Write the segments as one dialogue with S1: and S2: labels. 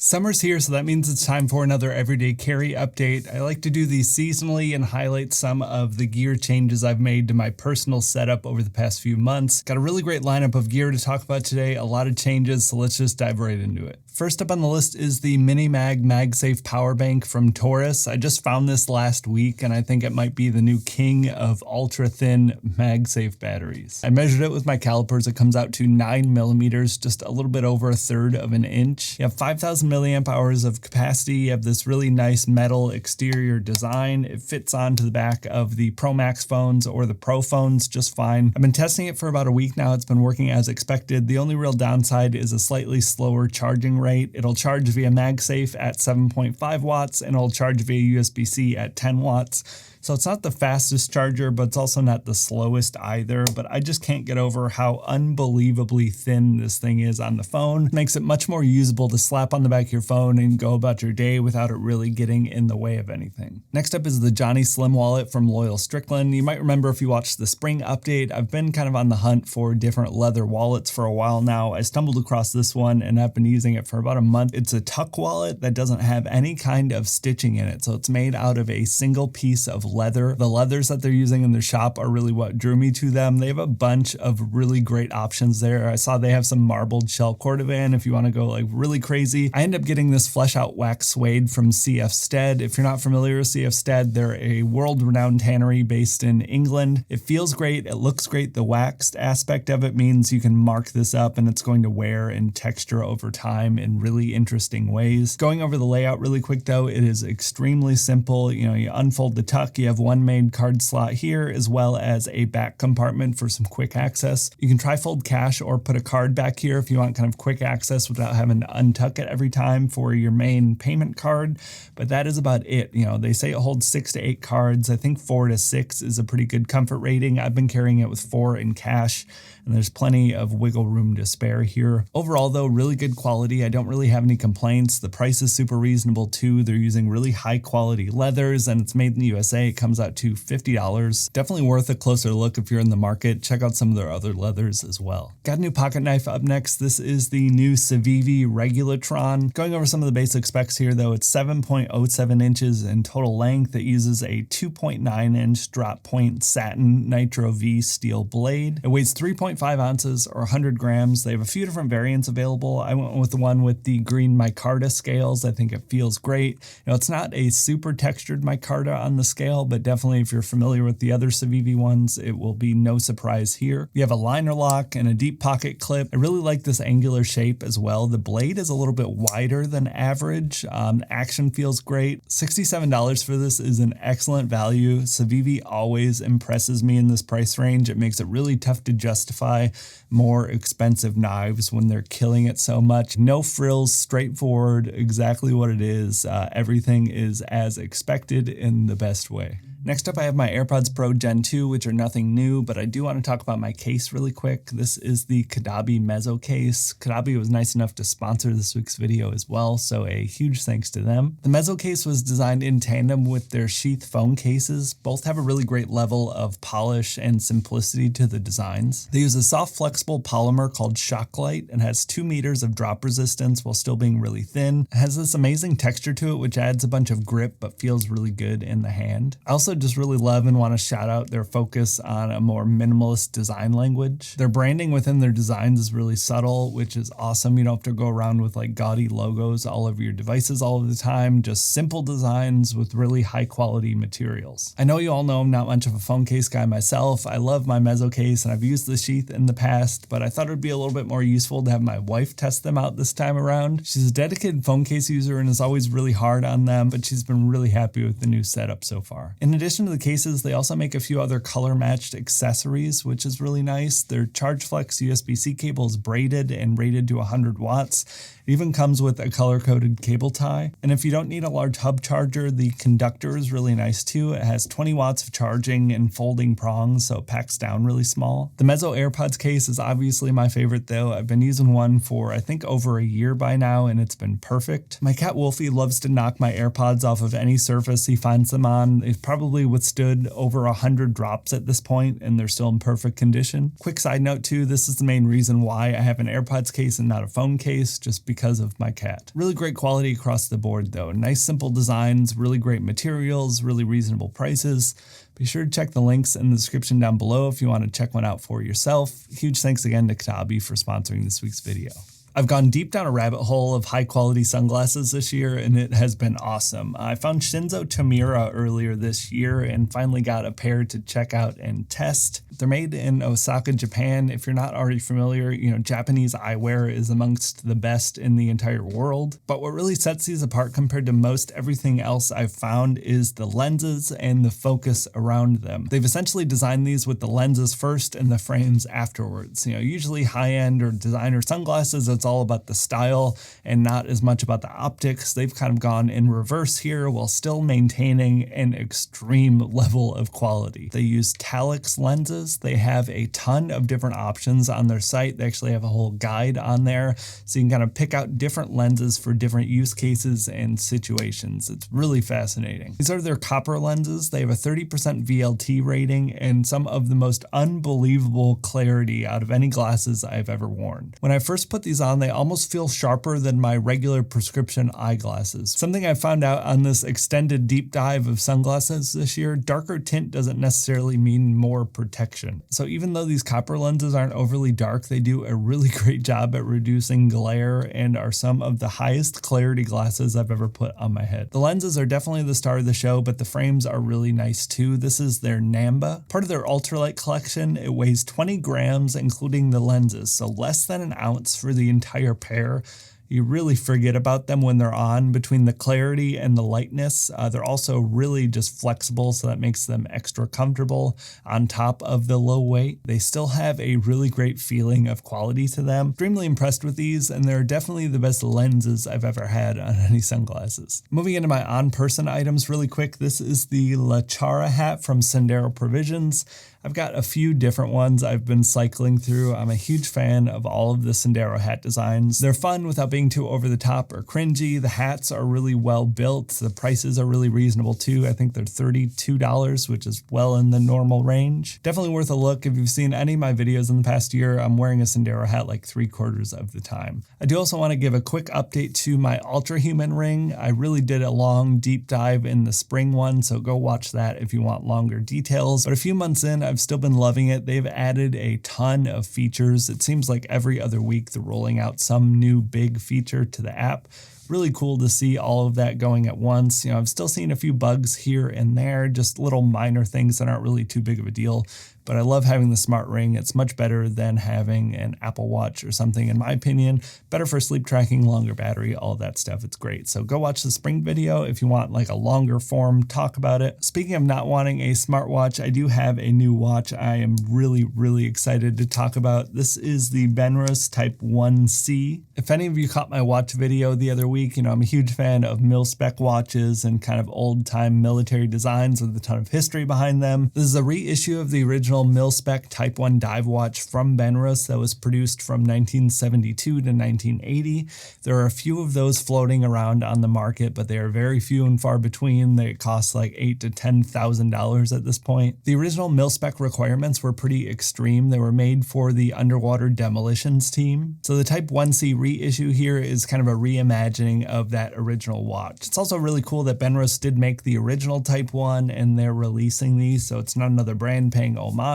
S1: Summer's here, so that means it's time for another everyday carry update. I like to do these seasonally and highlight some of the gear changes I've made to my personal setup over the past few months. Got a really great lineup of gear to talk about today, a lot of changes, so let's just dive right into it. First up on the list is the MiniMag Magsafe power bank from Torras. I just found this last week and I think it might be the new king of ultra thin Magsafe batteries. I measured it with my calipers. It comes out to 9 millimeters, just a little bit over 1/3 of an inch. You have 5,000 milliamp hours of capacity. You have this really nice metal exterior design. It fits onto the back of the Pro Max phones or the Pro phones just fine. I've been testing it for about a week now. It's been working as expected. The only real downside is a slightly slower charging rate. It'll charge via Magsafe at 7.5 watts and it'll charge via USB-C at 10 watts. So it's not the fastest charger, but it's also not the slowest either. But I just can't get over how unbelievably thin this thing is on the phone. It makes it much more usable to slap on the back of your phone and go about your day without it really getting in the way of anything. Next up is the Johnny Slim wallet from loyal Stricklin. You might remember if you watched the spring update, I've been kind of on the hunt for different leather wallets for a while now. I stumbled across this one and I've been using it for about a month. It's a tuck wallet that doesn't have any kind of stitching in it. So it's made out of a single piece of leather. The leathers that they're using in their shop are really what drew me to them. They have a bunch of really great options there. I saw they have some marbled shell cordovan if you want to go like really crazy. I ended up getting this flesh out wax suede from CF Stead. If you're not familiar with CF Stead, they're a world-renowned tannery based in England. It feels great. It looks great. The waxed aspect of it means you can mark this up and it's going to wear and texture over time in really interesting ways. Going over the layout really quick though, it is extremely simple. You know, you unfold the tuck, you have one main card slot here, as well as a back compartment for some quick access. You can tri-fold cash or put a card back here if you want kind of quick access without having to untuck it every time for your main payment card. But that is about it. You know, they say it holds 6 to 8 cards. I think 4 to 6 is a pretty good comfort rating. I've been carrying it with 4 in cash, and there's plenty of wiggle room to spare here. Overall though, really good quality. I don't really have any complaints. The price is super reasonable too. They're using really high quality leathers and it's made in the USA. It comes out to $50. Definitely worth a closer look if you're in the market. Check out some of their other leathers as well. Got a new pocket knife up next. This is the new Civivi Regulatron. Going over some of the basic specs here though, it's 7.07 inches in total length. It uses a 2.9 inch drop point satin Nitro V steel blade. It weighs 3.5 ounces or 100 grams. They have a few different variants available. I went with the one with the green micarta scales. I think it feels great. You know, it's not a super textured micarta on the scale, but definitely if you're familiar with the other Civivi ones, it will be no surprise here. You have a liner lock and a deep pocket clip. I really like this angular shape as well. The blade is a little bit wider than average. Action feels great. $67 for this is an excellent value. Civivi always impresses me in this price range. It makes it really tough to justify more expensive knives when they're killing it so much. No frills, straightforward, exactly what it is. Everything is as expected in the best way. Next up, I have my AirPods Pro Gen 2, which are nothing new, but I do want to talk about my case really quick. This is the Kadabi Mezzo case. Kadabi was nice enough to sponsor this week's video as well, so a huge thanks to them. The Mezzo case was designed in tandem with their Sheath phone cases. Both have a really great level of polish and simplicity to the designs. They use a soft, flexible polymer called Shocklite and has 2 meters of drop resistance while still being really thin. It has this amazing texture to it, which adds a bunch of grip but feels really good in the hand. I also just really love and want to shout out their focus on a more minimalist design language. Their branding within their designs is really subtle, which is awesome. You don't have to go around with like gaudy logos all over your devices all of the time. Just simple designs with really high quality materials. I know you all know I'm not much of a phone case guy myself. I love my Mezzo case and I've used the Sheath in the past, but I thought it would be a little bit more useful to have my wife test them out this time around. She's a dedicated phone case user and is always really hard on them, but she's been really happy with the new setup so far. In addition to the cases, they also make a few other color matched accessories, which is really nice. Their ChargeFlex USB-C cable is braided and rated to 100 watts. It even comes with a color-coded cable tie. And if you don't need a large hub charger, the conductor is really nice too. It has 20 watts of charging and folding prongs, so it packs down really small. The Mezzo AirPods case is obviously my favorite though. I've been using one for I think over a year by now and it's been perfect. My cat Wolfie loves to knock my AirPods off of any surface he finds them on. They've probably withstood over 100 drops at this point and they're still in perfect condition. Quick side note too, this is the main reason why I have an AirPods case and not a phone case, just because because of my cat. Really great quality across the board though. Nice simple designs, really great materials, really reasonable prices. Be sure to check the links in the description down below if you want to check one out for yourself. Huge thanks again to KATO for sponsoring this week's video. I've gone deep down a rabbit hole of high quality sunglasses this year and it has been awesome. I found Shinzo Tamura earlier this year and finally got a pair to check out and test. They're made in Osaka, Japan. If you're not already familiar, Japanese eyewear is amongst the best in the entire world. But what really sets these apart compared to most everything else I've found is the lenses and the focus around them. They've essentially designed these with the lenses first and the frames afterwards. Usually high-end or designer sunglasses, it's all about the style and not as much about the optics. They've kind of gone in reverse here while still maintaining an extreme level of quality. They use Talix lenses. They have a ton of different options on their site. They actually have a whole guide on there, so you can kind of pick out different lenses for different use cases and situations. It's really fascinating. These are their copper lenses. They have a 30% VLT rating and some of the most unbelievable clarity out of any glasses I've ever worn. When I first put these on, they almost feel sharper than my regular prescription eyeglasses. Something I found out on this extended deep dive of sunglasses this year, darker tint doesn't necessarily mean more protection. So even though these copper lenses aren't overly dark, they do a really great job at reducing glare and are some of the highest clarity glasses I've ever put on my head. The lenses are definitely the star of the show, but the frames are really nice too. This is their Namba, part of their ultralight collection. It weighs 20 grams, including the lenses, so less than an ounce for the entire pair. You really forget about them when they're on. Between the clarity and the lightness, they're also really just flexible, so that makes them extra comfortable on top of the low weight. They still have a really great feeling of quality to them. Extremely impressed with these, and they're definitely the best lenses I've ever had on any sunglasses. Moving into my on-person items really quick, this is the Charra hat from Sendero Provisions. I've got a few different ones I've been cycling through. I'm a huge fan of all of the Sendero hat designs. They're fun without being too over the top or cringy. The hats are really well built. The prices are really reasonable too. I think they're $32, which is well in the normal range. Definitely worth a look. If you've seen any of my videos in the past year, I'm wearing a Sendero hat like 3/4 of the time. I do also want to give a quick update to my Ultrahuman ring. I really did a long deep dive in the spring one, so go watch that if you want longer details. But a few months in, I've still been loving it. They've added a ton of features. It seems like every other week they're rolling out some new big feature to the app. Really cool to see all of that going at once. I've still seen a few bugs here and there, just little minor things that aren't really too big of a deal. But I love having the smart ring. It's much better than having an Apple Watch or something, in my opinion. Better for sleep tracking, longer battery, all of that stuff. It's great. So go watch the spring video if you want like a longer form talk about it. Speaking of not wanting a smartwatch, I do have a new watch I am really excited to talk about. This is the Benrus Type 1C. If any of you caught my watch video the other week, I'm a huge fan of mil-spec watches and kind of old-time military designs with a ton of history behind them. This is a reissue of the original mil-spec Type 1 dive watch from Benrus that was produced from 1972 to 1980. There are a few of those floating around on the market, but they are very few and far between. They cost like $8,000 to $10,000 at this point. The original mil-spec requirements were pretty extreme. They were made for the underwater demolitions team. So the Type 1C reissue here is kind of a reimagining of that original watch. It's also really cool that Benrus did make the original Type 1 and they're releasing these, so it's not another brand paying homage.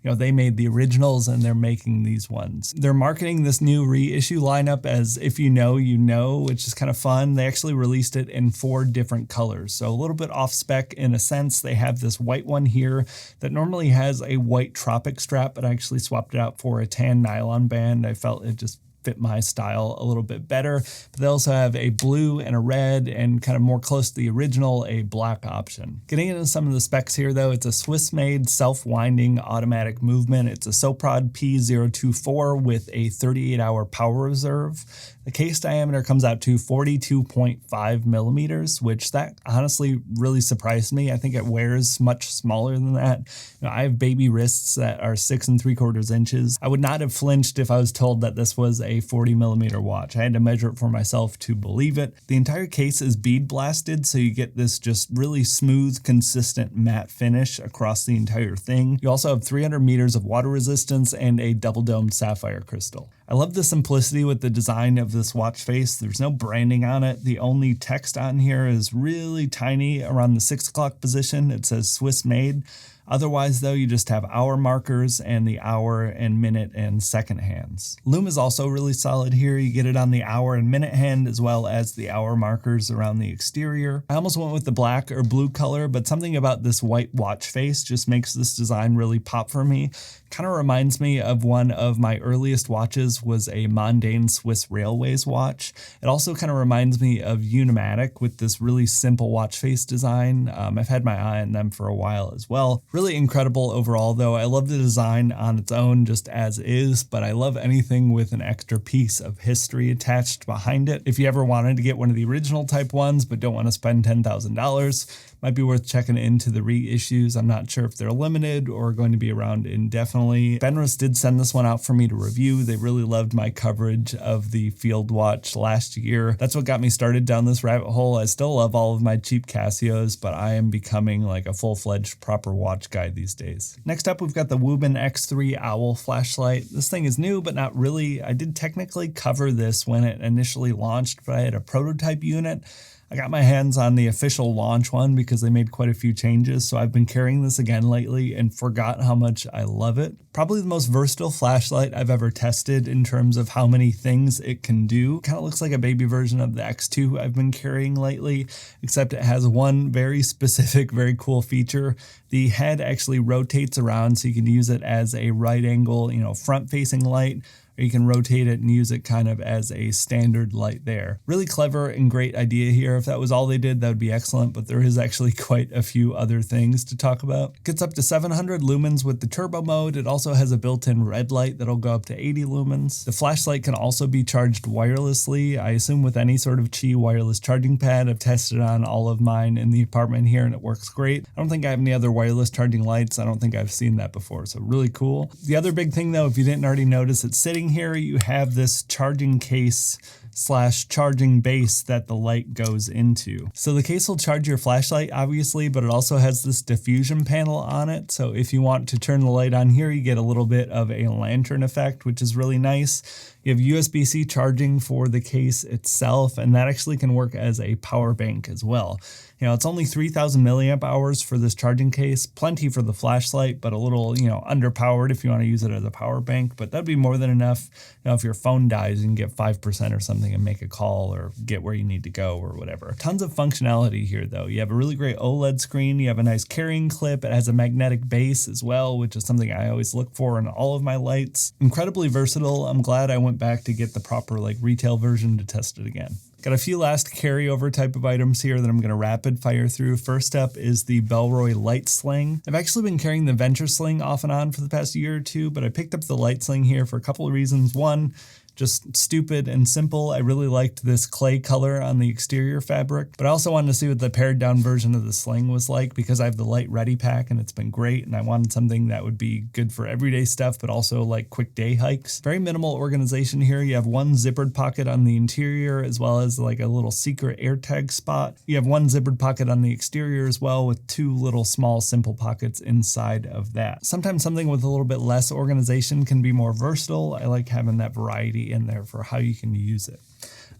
S1: They made the originals and they're making these ones. They're marketing this new reissue lineup as if you know, you know, which is kind of fun. They actually released it in 4 different colors. So a little bit off spec in a sense. They have this white one here that normally has a white tropic strap, but I actually swapped it out for a tan nylon band. I felt it just fit my style a little bit better. But they also have a blue and a red and kind of more close to the original, a black option. Getting into some of the specs here though, it's a Swiss-made self-winding automatic movement. It's a Soprod P024 with a 38-hour power reserve. The case diameter comes out to 42.5 millimeters, which that honestly really surprised me. I think it wears much smaller than that. I have baby wrists that are 6 3/4 inches. I would not have flinched if I was told that this was a 40 millimeter watch. I had to measure it for myself to believe it. The entire case is bead blasted, so you get this just really smooth, consistent matte finish across the entire thing. You also have 300 meters of water resistance and a double domed sapphire crystal. I love the simplicity with the design of this watch face. There's no branding on it. The only text on here is really tiny around the 6 o'clock position. It says Swiss made. Otherwise, though, you just have hour markers and the hour and minute and second hands. Lume is also really solid here. You get it on the hour and minute hand as well as the hour markers around the exterior. I almost went with the black or blue color, but something about this white watch face just makes this design really pop for me. Kind of reminds me of one of my earliest watches was a Mondaine Swiss Railways watch. It also kind of reminds me of Unimatic with this really simple watch face design. I've had my eye on them for a while as well. Really incredible overall though. I love the design on its own just as is, but I love anything with an extra piece of history attached behind it. If you ever wanted to get one of the original type ones but don't want to spend $10,000, might be worth checking into the reissues. I'm not sure if they're limited or going to be around indefinitely. Benrus did send this one out for me to review. They really loved my coverage of the Field Watch last year. That's what got me started down this rabbit hole. I still love all of my cheap Casios, but I am becoming like a full-fledged proper watch guy these days. Next up, we've got the Wuben X3 Owl flashlight. This thing is new, but not really. I did technically cover this when it initially launched, but I had a prototype unit. I got my hands on the official launch one because they made quite a few changes, so I've been carrying this again lately and forgot how much I love it. Probably the most versatile flashlight I've ever tested in terms of how many things it can do. Kind of looks like a baby version of the X2 I've been carrying lately, except it has one very specific, very cool feature. The head actually rotates around so you can use it as a right angle, front-facing light, or you can rotate it and use it kind of as a standard light there. Really clever and great idea here. If that was all they did, that would be excellent, but there is actually quite a few other things to talk about. It gets up to 700 lumens with the turbo mode. It also has a built-in red light that'll go up to 80 lumens. The flashlight can also be charged wirelessly. I assume with any sort of Qi wireless charging pad. I've tested on all of mine in the apartment here and it works great. I don't think I have any other wireless charging lights. I don't think I've seen that before, so really cool. The other big thing though, if you didn't already notice, it's sitting here, you have this charging case / charging base that the light goes into. So the case will charge your flashlight obviously, but it also has this diffusion panel on it. So if you want to turn the light on here, you get a little bit of a lantern effect, which is really nice. You have USB-C charging for the case itself, and that actually can work as a power bank as well. It's only 3,000 milliamp hours for this charging case, plenty for the flashlight, but a little, underpowered if you want to use it as a power bank, but that'd be more than enough. If your phone dies, you can get 5% or something and make a call or get where you need to go or whatever. Tons of functionality here though. You have a really great OLED screen. You have a nice carrying clip. It has a magnetic base as well, which is something I always look for in all of my lights. Incredibly versatile. I'm glad I went back to get the proper retail version to test it again. Got a few last carryover type of items here that I'm going to rapid fire through. First up is the Bellroy Lite Sling. I've actually been carrying the Venture Sling off and on for the past year or two, but I picked up the Lite Sling here for a couple of reasons. One, just stupid and simple. I really liked this clay color on the exterior fabric, but I also wanted to see what the pared down version of the Sling was like because I have the Lite Ready pack and it's been great, and I wanted something that would be good for everyday stuff, but also like quick day hikes. Very minimal organization here. You have one zippered pocket on the interior as well as like a little secret AirTag spot. You have one zippered pocket on the exterior as well with two little small simple pockets inside of that. Sometimes something with a little bit less organization can be more versatile. I like having that variety in there for how you can use it.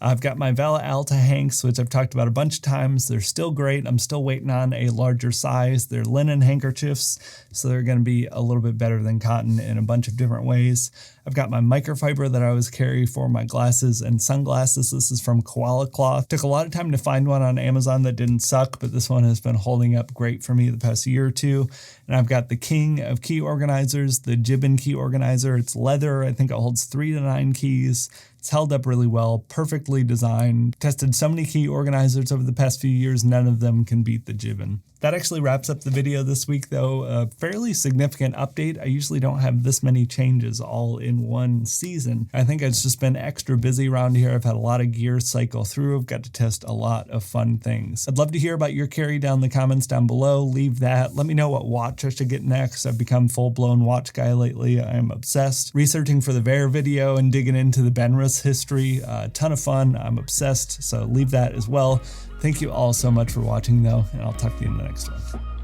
S1: I've got my Vala Alta hanks, which I've talked about a bunch of times. They're still great. I'm still waiting on a larger size. They're linen handkerchiefs, so they're going to be a little bit better than cotton in a bunch of different ways. I've got my microfiber that I always carry for my glasses and sunglasses. This is from Koala cloth. Took a lot of time to find one on Amazon that didn't suck, but this one has been holding up great for me the past year or two. And I've got the king of key organizers, the Jibbon Key Organizer. It's leather. I think it holds 3 to 9 keys. It's held up really well, perfectly designed. Tested so many key organizers over the past few years, none of them can beat the Jibbon. That actually wraps up the video this week though. A fairly significant update. I usually don't have this many changes all in one season. I think it's just been extra busy around here. I've had a lot of gear cycle through. I've got to test a lot of fun things. I'd love to hear about your carry down in the comments down below. Leave that. Let me know what watch I should get next. I've become full-blown watch guy lately. I'm obsessed. Researching for the Bear video and digging into the Benrus history. A ton of fun. I'm obsessed. So leave that as well. Thank you all so much for watching though, and I'll talk to you in the next one.